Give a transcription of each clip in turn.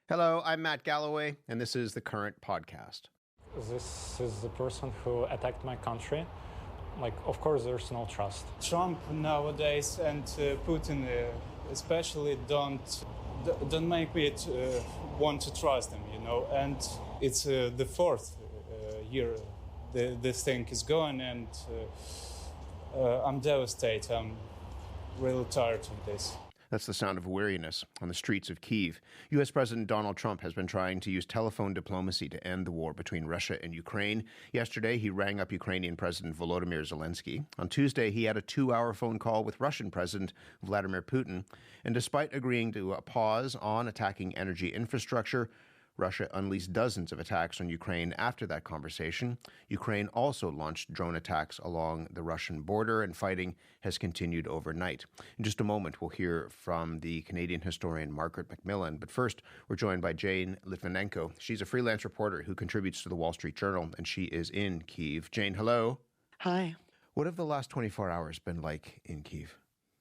Hello, I'm Matt Galloway, and this is The Current Podcast. This is the person who attacked my country. Of course, there's no trust. Trump nowadays and Putin especially don't make me want to trust them, And it's the fourth year this thing is going, and I'm devastated. I'm really tired of this. That's the sound of weariness on the streets of Kiev. U.S. President Donald Trump has been trying to use telephone diplomacy to end the war between Russia and Ukraine. Yesterday, he rang up Ukrainian President Volodymyr Zelensky. On Tuesday, he had a 2-hour phone call with Russian President Vladimir Putin. And despite agreeing to a pause on attacking energy infrastructure, Russia unleashed dozens of attacks on Ukraine after that conversation. Ukraine also launched drone attacks along the Russian border, and fighting has continued overnight. In just a moment, we'll hear from the Canadian historian Margaret MacMillan. But first, we're joined by Jane Litvinenko. She's a freelance reporter who contributes to the Wall Street Journal, and she is in Kyiv. Jane, hello. Hi. What have the last 24 hours been like in Kyiv?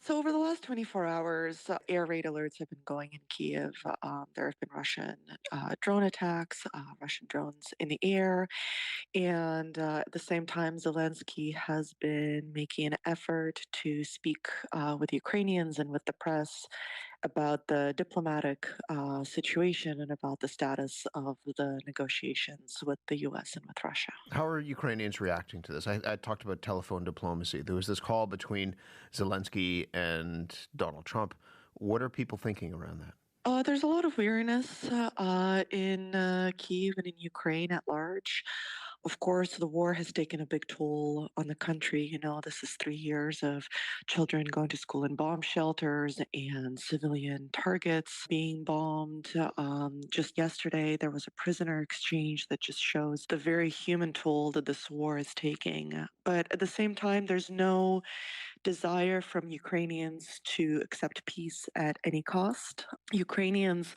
So over the last 24 hours, air raid alerts have been going in Kiev. There have been Russian drone attacks, Russian drones in the air. And at the same time, Zelensky has been making an effort to speak with Ukrainians and with the press about the diplomatic situation and about the status of the negotiations with the U.S. and with Russia. How are Ukrainians reacting to this? I talked about telephone diplomacy. There was this call between Zelensky and Donald Trump. What are people thinking around that? There's a lot of weariness in Kyiv and in Ukraine at large. Of course, the war has taken a big toll on the country. This is 3 years of children going to school in bomb shelters and civilian targets being bombed. Just yesterday, there was a prisoner exchange that just shows the very human toll that this war is taking. But at the same time, there's no desire from Ukrainians to accept peace at any cost. Ukrainians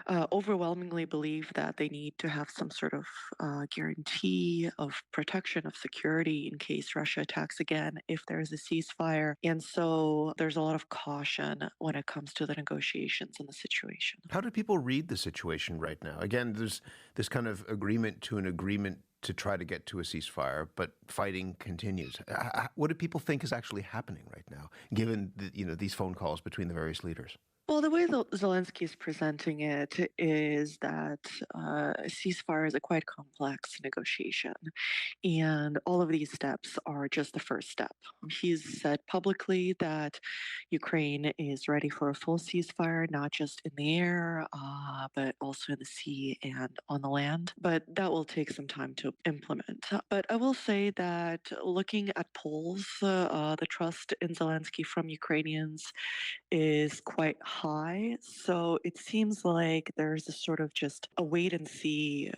overwhelmingly believe that they need to have some sort of guarantee of protection, of security in case Russia attacks again if there is a ceasefire. And so there's a lot of caution when it comes to the negotiations and the situation. How do people read the situation right now? Again, there's this kind of agreement to try to get to a ceasefire, but fighting continues. What do people think is actually happening right now, given these phone calls between the various leaders? Well, the way Zelensky is presenting it is that a ceasefire is a quite complex negotiation, and all of these steps are just the first step. He's said publicly that Ukraine is ready for a full ceasefire, not just in the air, but also in the sea and on the land. But that will take some time to implement. But I will say that looking at polls, the trust in Zelensky from Ukrainians is quite high. So it seems like there's a sort of just a wait and see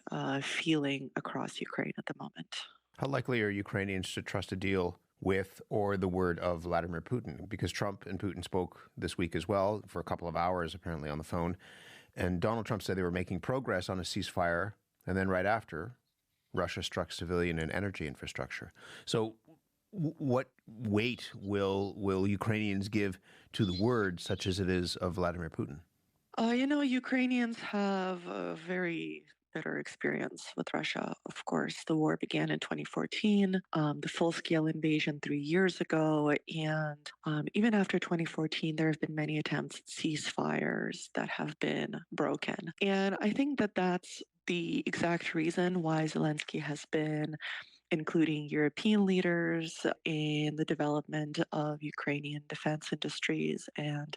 feeling across Ukraine at the moment. How likely are Ukrainians to trust a deal with or the word of Vladimir Putin? Because Trump and Putin spoke this week as well for a couple of hours, apparently on the phone. And Donald Trump said they were making progress on a ceasefire. And then right after, Russia struck civilian and energy infrastructure. So what weight will Ukrainians give to the word, such as it is of Vladimir Putin? Ukrainians have a very bitter experience with Russia. Of course, the war began in 2014, the full-scale invasion 3 years ago, and even after 2014, there have been many attempts at ceasefires that have been broken. And I think that that's the exact reason why Zelensky has been including European leaders in the development of Ukrainian defense industries and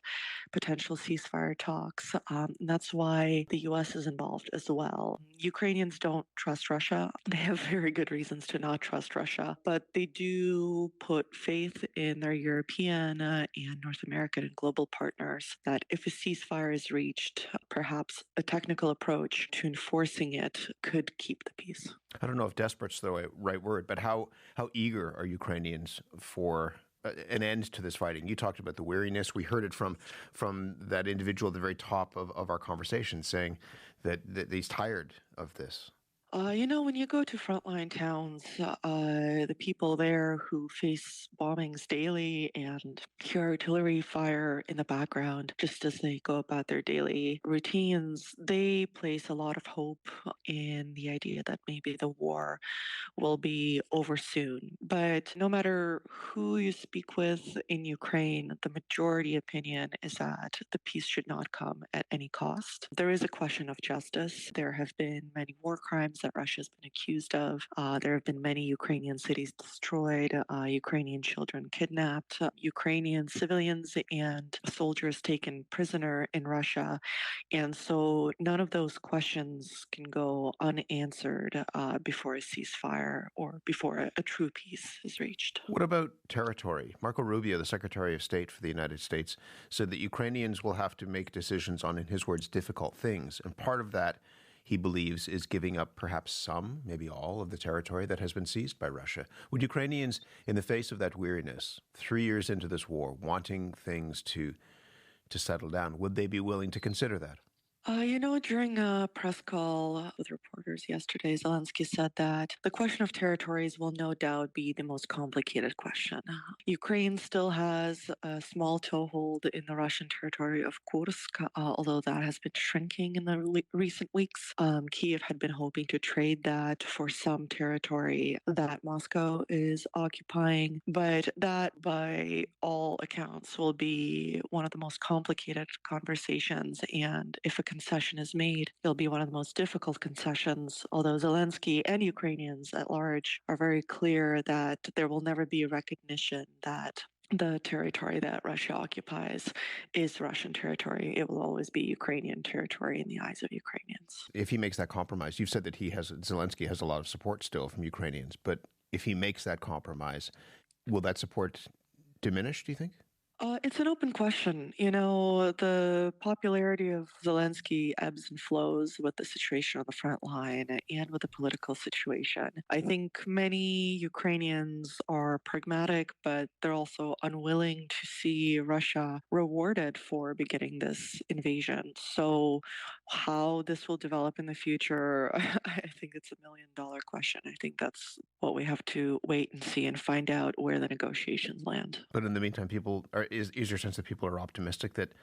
potential ceasefire talks. And that's why the U.S. is involved as well. Ukrainians don't trust Russia. They have very good reasons to not trust Russia, but they do put faith in their European and North American and global partners that if a ceasefire is reached, perhaps a technical approach to enforcing it could keep the peace. I don't know if desperate's the right word, but how eager are Ukrainians for an end to this fighting? You talked about the weariness. We heard it from that individual at the very top of our conversation saying that he's tired of this. When you go to frontline towns, the people there who face bombings daily and hear artillery fire in the background just as they go about their daily routines, they place a lot of hope in the idea that maybe the war will be over soon. But no matter who you speak with in Ukraine, the majority opinion is that the peace should not come at any cost. There is a question of justice. There have been many war crimes that Russia has been accused of. There have been many Ukrainian cities destroyed, Ukrainian children kidnapped, Ukrainian civilians and soldiers taken prisoner in Russia. And so none of those questions can go unanswered before a ceasefire or before a true peace is reached. What about territory? Marco Rubio, the Secretary of State for the United States, said that Ukrainians will have to make decisions on, in his words, difficult things. And part of that, he believes, is giving up perhaps some, maybe all, of the territory that has been seized by Russia. Would Ukrainians, in the face of that weariness, 3 years into this war, wanting things to settle down, would they be willing to consider that? During a press call with reporters yesterday, Zelensky said that the question of territories will no doubt be the most complicated question. Ukraine still has a small toehold in the Russian territory of Kursk, although that has been shrinking in the recent weeks. Kiev had been hoping to trade that for some territory that Moscow is occupying, but that, by all accounts, will be one of the most complicated conversations. And if a concession is made, it'll be one of the most difficult concessions, although Zelensky and Ukrainians at large are very clear that there will never be a recognition that the territory that Russia occupies is Russian territory. It will always be Ukrainian territory in the eyes of Ukrainians. If he makes that compromise, you've said that Zelensky has a lot of support still from Ukrainians, but if he makes that compromise, will that support diminish, do you think? It's an open question. The popularity of Zelensky ebbs and flows with the situation on the front line and with the political situation. I think many Ukrainians are pragmatic, but they're also unwilling to see Russia rewarded for beginning this invasion. So how this will develop in the future, I think it's $1 million question. I think that's what we have to wait and see and find out where the negotiations land. But in the meantime, is your sense that people are optimistic that,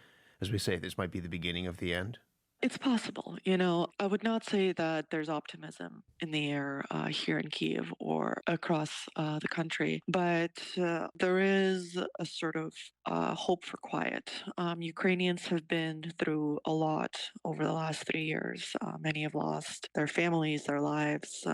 as we say, this might be the beginning of the end? It's possible. I would not say that there's optimism in the air here in Kiev or across the country, but there is a sort of hope for quiet. Ukrainians have been through a lot over the last 3 years. Many have lost their families, their lives,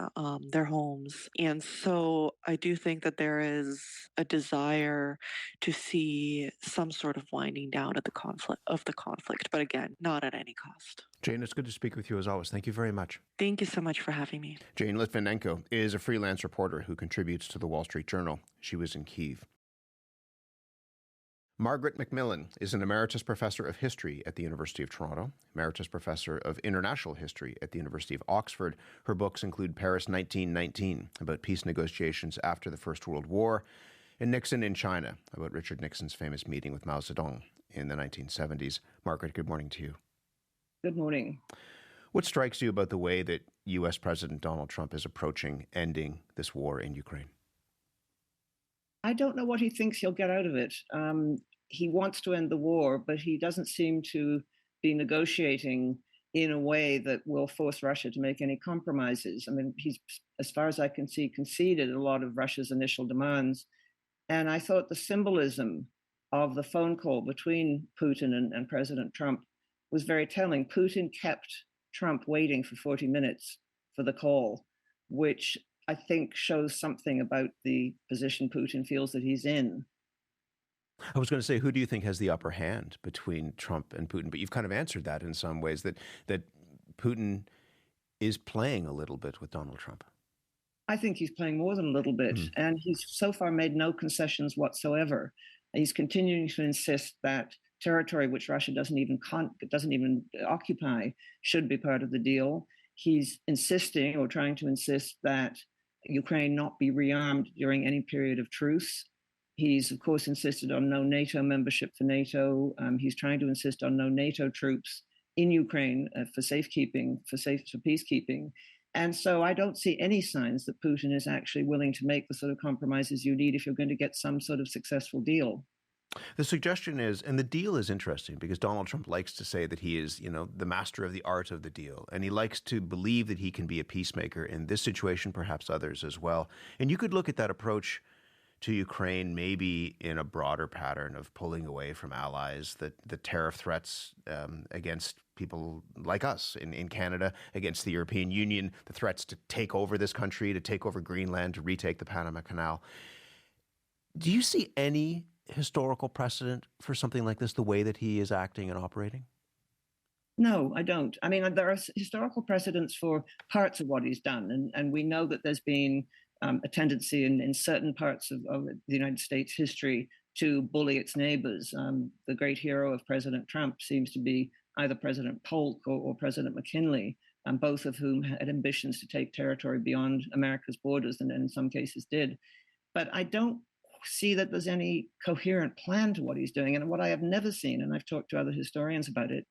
their homes. And so I do think that there is a desire to see some sort of winding down of the conflict, but again, not at any cost. Jane, it's good to speak with you as always. Thank you very much. Thank you so much for having me. Jane Litvinenko is a freelance reporter who contributes to the Wall Street Journal. She was in Kiev. Margaret MacMillan is an emeritus professor of history at the University of Toronto, emeritus professor of international history at the University of Oxford. Her books include Paris 1919, about peace negotiations after the First World War, and Nixon in China, about Richard Nixon's famous meeting with Mao Zedong in the 1970s. Margaret, good morning to you. Good morning. What strikes you about the way that U.S. President Donald Trump is approaching ending this war in Ukraine? I don't know what he thinks he'll get out of it. He wants to end the war, but he doesn't seem to be negotiating in a way that will force Russia to make any compromises. I mean, he's, as far as I can see, conceded a lot of Russia's initial demands. And I thought the symbolism of the phone call between Putin and President Trump was very telling. Putin kept Trump waiting for 40 minutes for the call, which I think shows something about the position Putin feels that he's in. I was going to say, who do you think has the upper hand between Trump and Putin? But you've kind of answered that in some ways, that Putin is playing a little bit with Donald Trump. I think he's playing more than a little bit, and he's so far made no concessions whatsoever. He's continuing to insist that territory which Russia doesn't even occupy should be part of the deal. He's insisting, or trying to insist, that Ukraine not be rearmed during any period of truce. He's, of course, insisted on no NATO membership for NATO. He's trying to insist on no NATO troops in Ukraine for safekeeping, for peacekeeping. And so I don't see any signs that Putin is actually willing to make the sort of compromises you need if you're going to get some sort of successful deal. The suggestion is, and the deal is interesting because Donald Trump likes to say that he is, the master of the art of the deal. And he likes to believe that he can be a peacemaker in this situation, perhaps others as well. And you could look at that approach to Ukraine maybe in a broader pattern of pulling away from allies, the tariff threats against people like us in Canada, against the European Union, the threats to take over this country, to take over Greenland, to retake the Panama Canal. Do you see any historical precedent for something like this, the way that he is acting and operating? No, I don't. I mean, there are historical precedents for parts of what he's done. And we know that there's been a tendency in certain parts of the United States history to bully its neighbors. The great hero of President Trump seems to be either President Polk or President McKinley, both of whom had ambitions to take territory beyond America's borders and in some cases did. But I don't see that there's any coherent plan to what he's doing. And what I have never seen, and I've talked to other historians about it,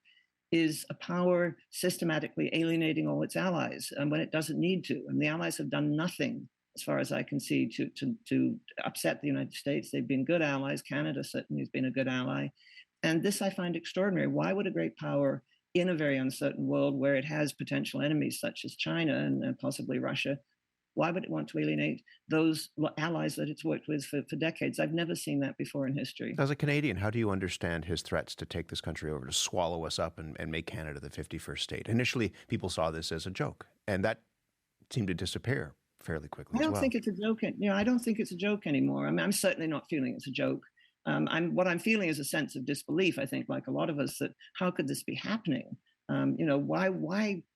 is a power systematically alienating all its allies when it doesn't need to. And the allies have done nothing, as far as I can see, to upset the United States. They've been good allies. Canada certainly has been a good ally. And this I find extraordinary. Why would a great power in a very uncertain world where it has potential enemies such as China and possibly Russia, why would it want to alienate those allies that it's worked with for decades? I've never seen that before in history. As a Canadian, how do you understand his threats to take this country over, to swallow us up and make Canada the 51st state? Initially, people saw this as a joke, and that seemed to disappear fairly quickly. I don't think it's a joke. I don't think it's a joke anymore. I mean, I'm certainly not feeling it's a joke. What I'm feeling is a sense of disbelief, I think, like a lot of us, that how could this be happening?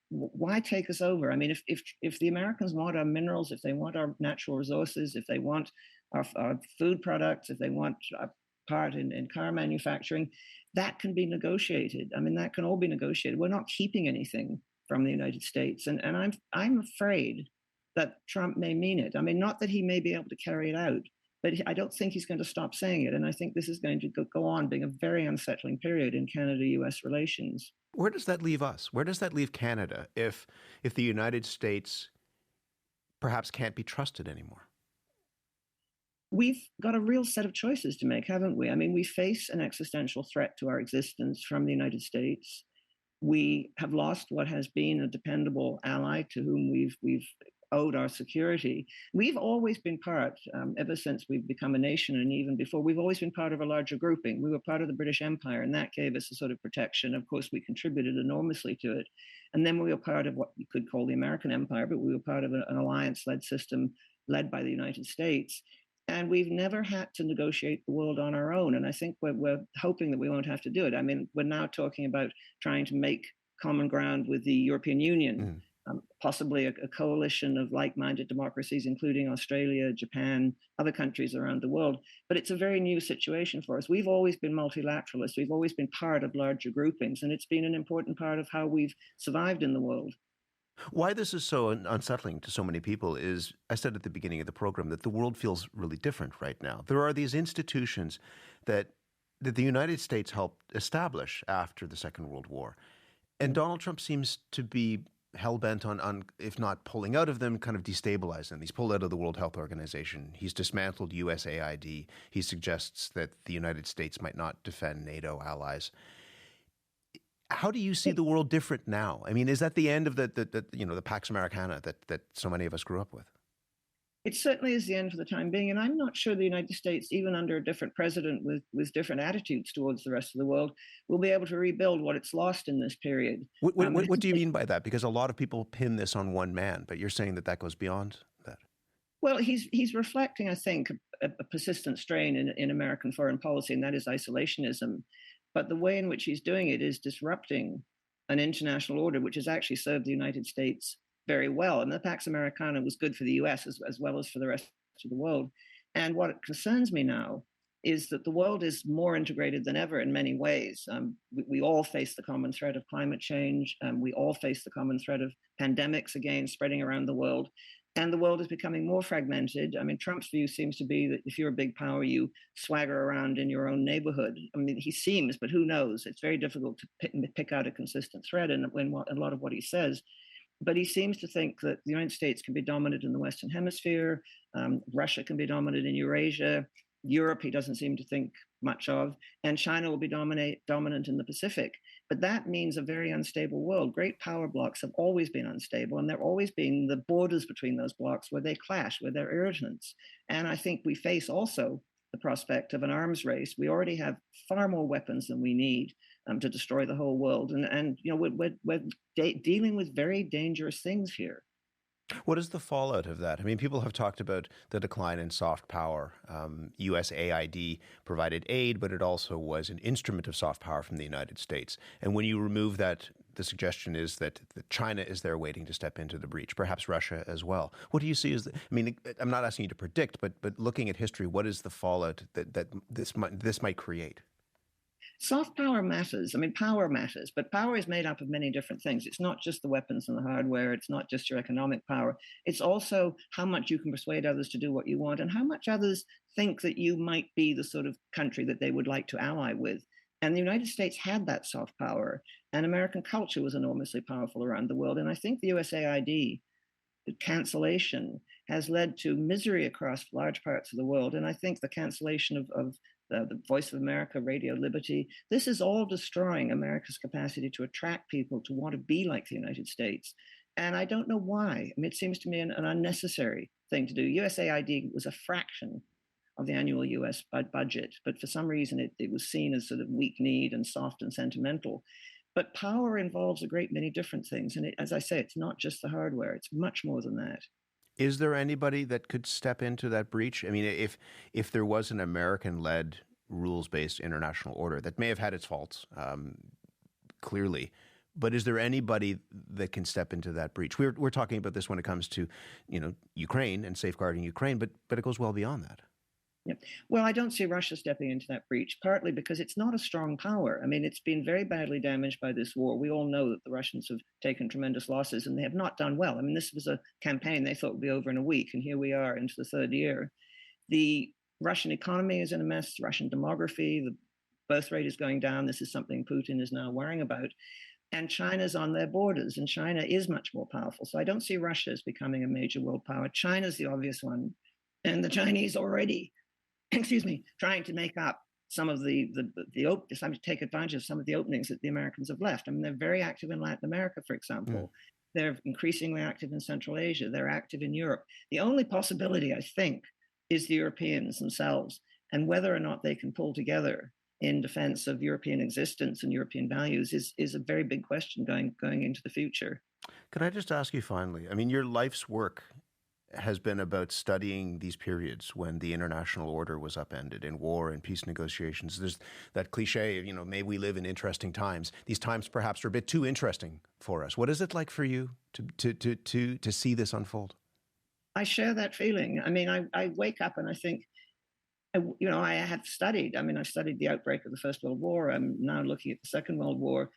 Why take us over? I mean, if the Americans want our minerals, if they want our natural resources, if they want our food products, if they want our part in car manufacturing, that can be negotiated. I mean, that can all be negotiated. We're not keeping anything from the United States. And I'm afraid that Trump may mean it. I mean, not that he may be able to carry it out, but I don't think he's going to stop saying it. And I think this is going to go on being a very unsettling period in Canada-U.S. relations. Where does that leave us? Where does that leave Canada if the United States perhaps can't be trusted anymore? We've got a real set of choices to make, haven't we? I mean, we face an existential threat to our existence from the United States. We have lost what has been a dependable ally to whom we've owed our security. We've always been part, ever since we've become a nation, and even before, we've always been part of a larger grouping. We were part of the British Empire, and that gave us a sort of protection. Of course, we contributed enormously to it. And then we were part of what you could call the American Empire, but we were part of an alliance-led system led by the United States. And we've never had to negotiate the world on our own. And I think we're hoping that we won't have to do it. I mean, we're now talking about trying to make common ground with the European Union. Possibly a coalition of like-minded democracies, including Australia, Japan, other countries around the world. But it's a very new situation for us. We've always been multilateralists. We've always been part of larger groupings, and it's been an important part of how we've survived in the world. Why this is so unsettling to so many people is, I said at the beginning of the program, that the world feels really different right now. There are these institutions that the United States helped establish after the Second World War. And Donald Trump seems to be hell-bent on, if not pulling out of them, kind of destabilizing them. He's pulled out of the World Health Organization. He's dismantled USAID. He suggests that the United States might not defend NATO allies. How do you see the world different now? I mean, is that the end of the Pax Americana that so many of us grew up with? It certainly is the end for the time being. And I'm not sure the United States, even under a different president with different attitudes towards the rest of the world, will be able to rebuild what it's lost in this period. What do you mean by that? Because a lot of people pin this on one man, but you're saying that goes beyond that. Well, he's reflecting, I think, a persistent strain in American foreign policy, and that is isolationism. But the way in which he's doing it is disrupting an international order which has actually served the United States very well. And the Pax Americana was good for the US as well as for the rest of the world. And what concerns me now is that the world is more integrated than ever in many ways. We all face the common threat of climate change. We all face the common threat of pandemics, again, spreading around the world. And the world is becoming more fragmented. I mean, Trump's view seems to be that if you're a big power, you swagger around in your own neighborhood. I mean, he seems, but who knows? It's very difficult to pick out a consistent thread in a lot of what he says. But he seems to think that the United States can be dominant in the Western Hemisphere, Russia can be dominant in Eurasia, Europe he doesn't seem to think much of, and China will be dominant in the Pacific. But that means a very unstable world. Great power blocks have always been unstable, and there have always been the borders between those blocks where they clash, where they're irritants. And I think we face also the prospect of an arms race. We already have far more weapons than we need to destroy the whole world. And you know, we're dealing with very dangerous things here. What is the fallout of that? I mean, people have talked about the decline in soft power. USAID provided aid, but it also was an instrument of soft power from the United States. And when you remove that, the suggestion is that China is there waiting to step into the breach, perhaps Russia as well. What do you see as I mean, I'm not asking you to predict, but looking at history, what is the fallout that this might create? Soft power matters. I mean, power matters, but power is made up of many different things. It's not just the weapons and the hardware. It's not just your economic power. It's also how much you can persuade others to do what you want and how much others think that you might be the sort of country that they would like to ally with. And the United States had that soft power, and American culture was enormously powerful around the world. And I think the USAID cancellation has led to misery across large parts of the world. And I think the cancellation of the Voice of America, Radio Liberty, this is all destroying America's capacity to attract people to want to be like the United States. And I don't know why. I mean, it seems to me an unnecessary thing to do. USAID was a fraction of the annual US budget, but for some reason it was seen as sort of weak-kneed and soft and sentimental. But power involves a great many different things. And as I say, it's not just the hardware, it's much more than that. Is there anybody that could step into that breach? I mean, if there was an American-led rules-based international order that may have had its faults, clearly, but is there anybody that can step into that breach? We're talking about this when it comes to, Ukraine and safeguarding Ukraine, but it goes well beyond that. Yeah. Well, I don't see Russia stepping into that breach, partly because it's not a strong power. I mean, it's been very badly damaged by this war. We all know that the Russians have taken tremendous losses and they have not done well. I mean, this was a campaign they thought would be over in a week, and here we are into the third year. The Russian economy is in a mess, Russian demography, the birth rate is going down. This is something Putin is now worrying about. And China's on their borders, and China is much more powerful. So I don't see Russia as becoming a major world power. China's the obvious one. And the Chinese already trying to make up some of trying to take advantage of some of the openings that the Americans have left. I mean, they're very active in Latin America, for example. They're increasingly active in Central Asia. They're active in Europe. The only possibility, I think, is the Europeans themselves, and whether or not they can pull together in defense of European existence and European values is a very big question going into the future. Could I just ask you finally, I mean, your life's work has been about studying these periods when the international order was upended in war and peace negotiations. There's that cliche of, may we live in interesting times. These times perhaps are a bit too interesting for us. What is it like for you to see this unfold? I share that feeling. I mean, I wake up and I think, I have studied. I mean, I've studied the outbreak of the First World War. I'm now looking at the Second World War,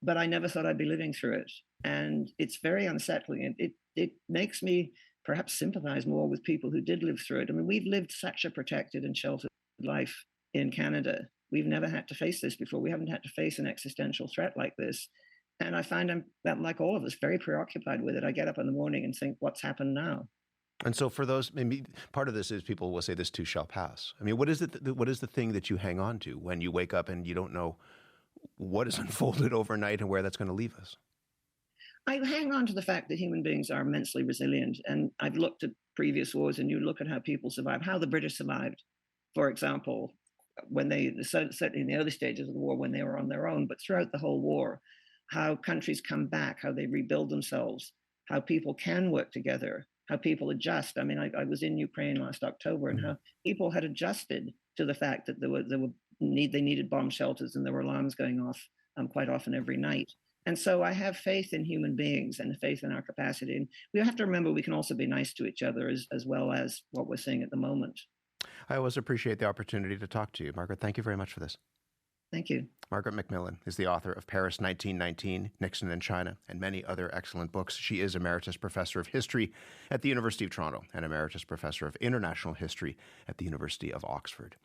but I never thought I'd be living through it. And it's very unsettling. It makes me perhaps sympathize more with people who did live through it. I mean, we've lived such a protected and sheltered life in Canada. We've never had to face this before. We haven't had to face an existential threat like this. And I find I'm, like all of us, very preoccupied with it. I get up in the morning and think, what's happened now? And so for those, maybe part of this is people will say this too shall pass. I mean, what is the thing that you hang on to when you wake up and you don't know what is unfolded overnight and where that's going to leave us? I hang on to the fact that human beings are immensely resilient. And I've looked at previous wars, and you look at how people survive, how the British survived, for example, when certainly in the early stages of the war, when they were on their own, but throughout the whole war, how countries come back, how they rebuild themselves, how people can work together, how people adjust. I mean, I was in Ukraine last October, and how people had adjusted to the fact that they needed bomb shelters and there were alarms going off quite often every night. And so I have faith in human beings and faith in our capacity. And we have to remember we can also be nice to each other as well as what we're seeing at the moment. I always appreciate the opportunity to talk to you. Margaret, thank you very much for this. Thank you. Margaret MacMillan is the author of Paris 1919, Nixon and China, and many other excellent books. She is Emeritus Professor of History at the University of Toronto and Emeritus Professor of International History at the University of Oxford.